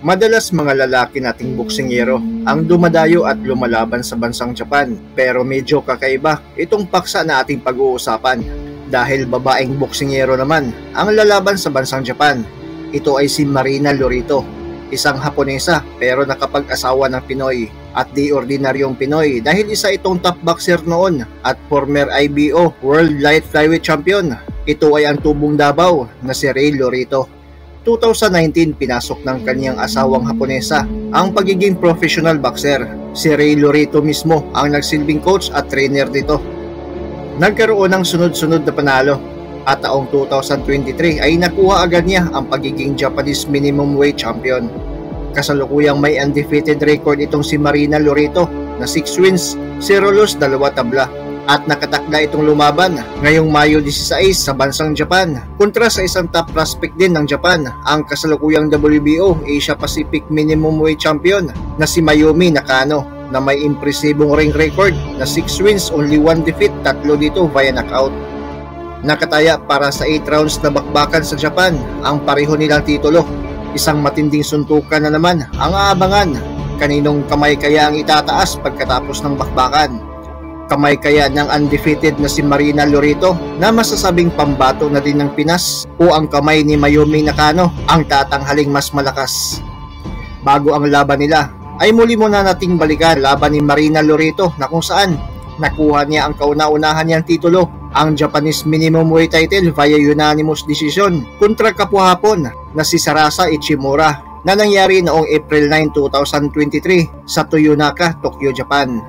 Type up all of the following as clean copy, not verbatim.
Madalas mga lalaki nating boksingero ang dumadayo at lumalaban sa bansang Japan, pero medyo kakaiba itong paksa na ating pag-uusapan dahil babaeng boksingero naman ang lalaban sa bansang Japan. Ito ay si Marina Lorito, isang Haponesa pero nakapag-asawa ng Pinoy at di ordinaryong Pinoy dahil isa itong top boxer noon at former IBO World Light Flyweight Champion. Ito ay ang tubong Davao na si Ray Lorito. 2019 pinasok ng kanyang asawang Haponesa ang pagiging professional boxer. Si Ray Lorito mismo ang nagsilbing coach at trainer dito. Nagkaroon ng sunod-sunod na panalo at taong 2023 ay nakuha agad niya ang pagiging Japanese minimum weight champion. Kasalukuyang may undefeated record itong si Marina Lorito na 6 wins, 0 loss, 2 tabla. At nakatakda itong lumaban ngayong Mayo 16 sa bansang Japan kontra sa isang top prospect din ng Japan, ang kasalukuyang WBO Asia Pacific Minimum Weight Champion na si Mayumi Nakano na may impresibong ring record na 6 wins, only 1 defeat, 3 dito via knockout. Nakataya para sa 8 rounds na bakbakan sa Japan ang pareho nilang titulo. Isang matinding suntukan na naman ang aabangan. Kaninong kamay kaya ang itataas pagkatapos ng bakbakan? Kamay kaya ng undefeated na si Marina Lorito na masasabing pambato na din ng Pinas, o ang kamay ni Mayumi Nakano ang tatanghaling mas malakas? Bago ang laban nila ay muli muna nating balikan laban ni Marina Lorito na kung saan nakuha niya ang kauna-unahan niyang titulo, ang Japanese minimum weight title via unanimous decision kontra kapwa Hapon na si Sarasa Ichimura na nangyari noong April 9, 2023 sa Toyonaka, Tokyo, Japan.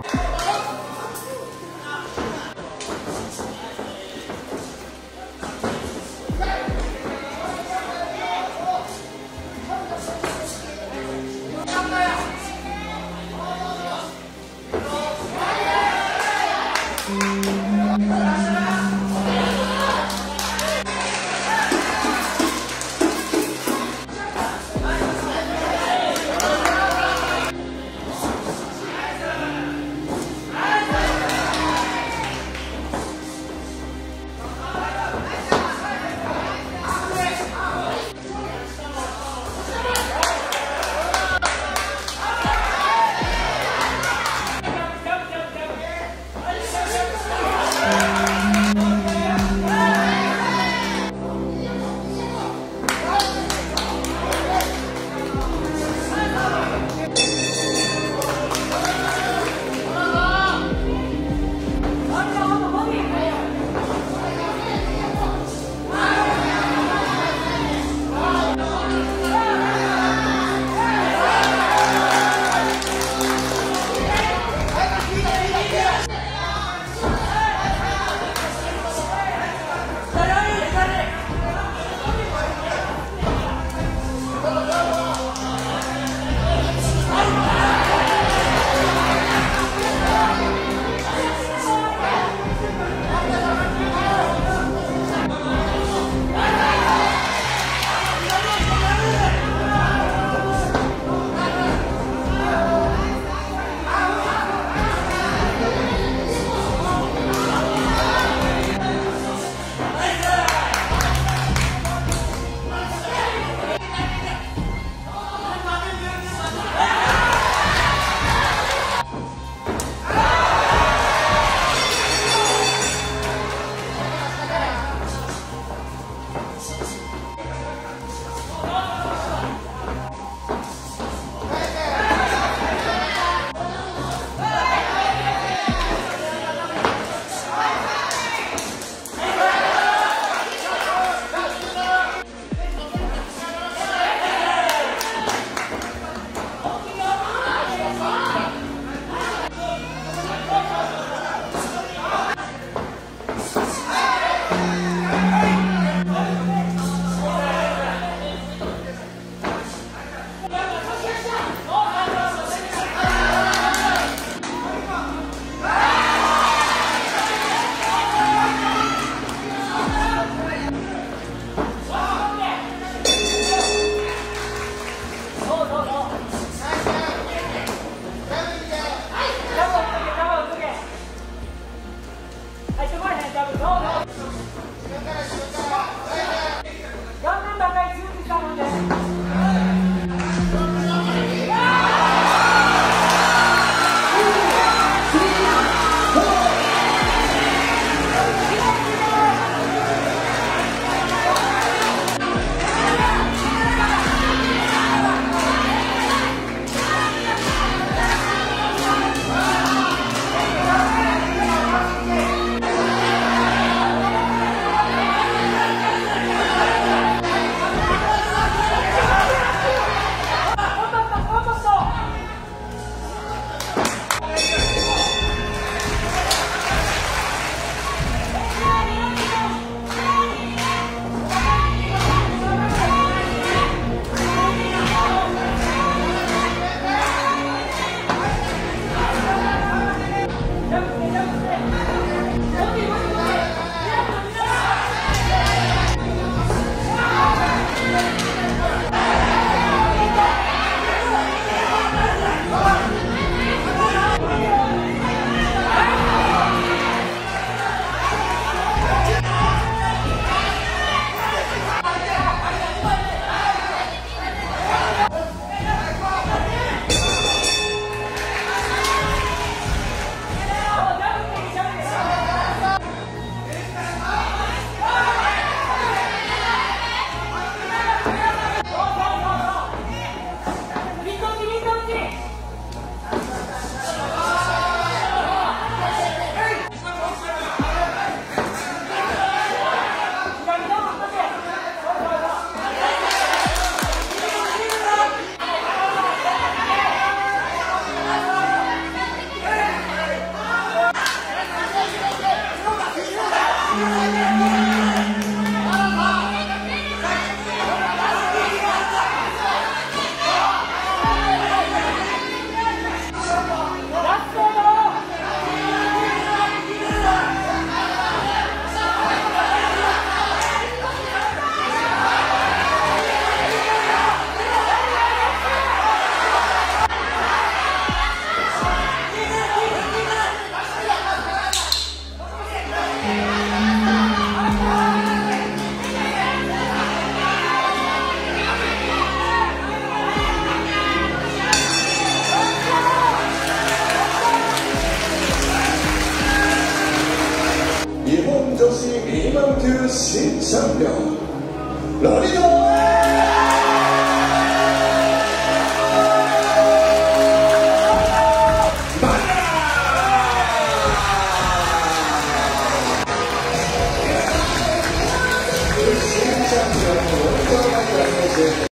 Champion.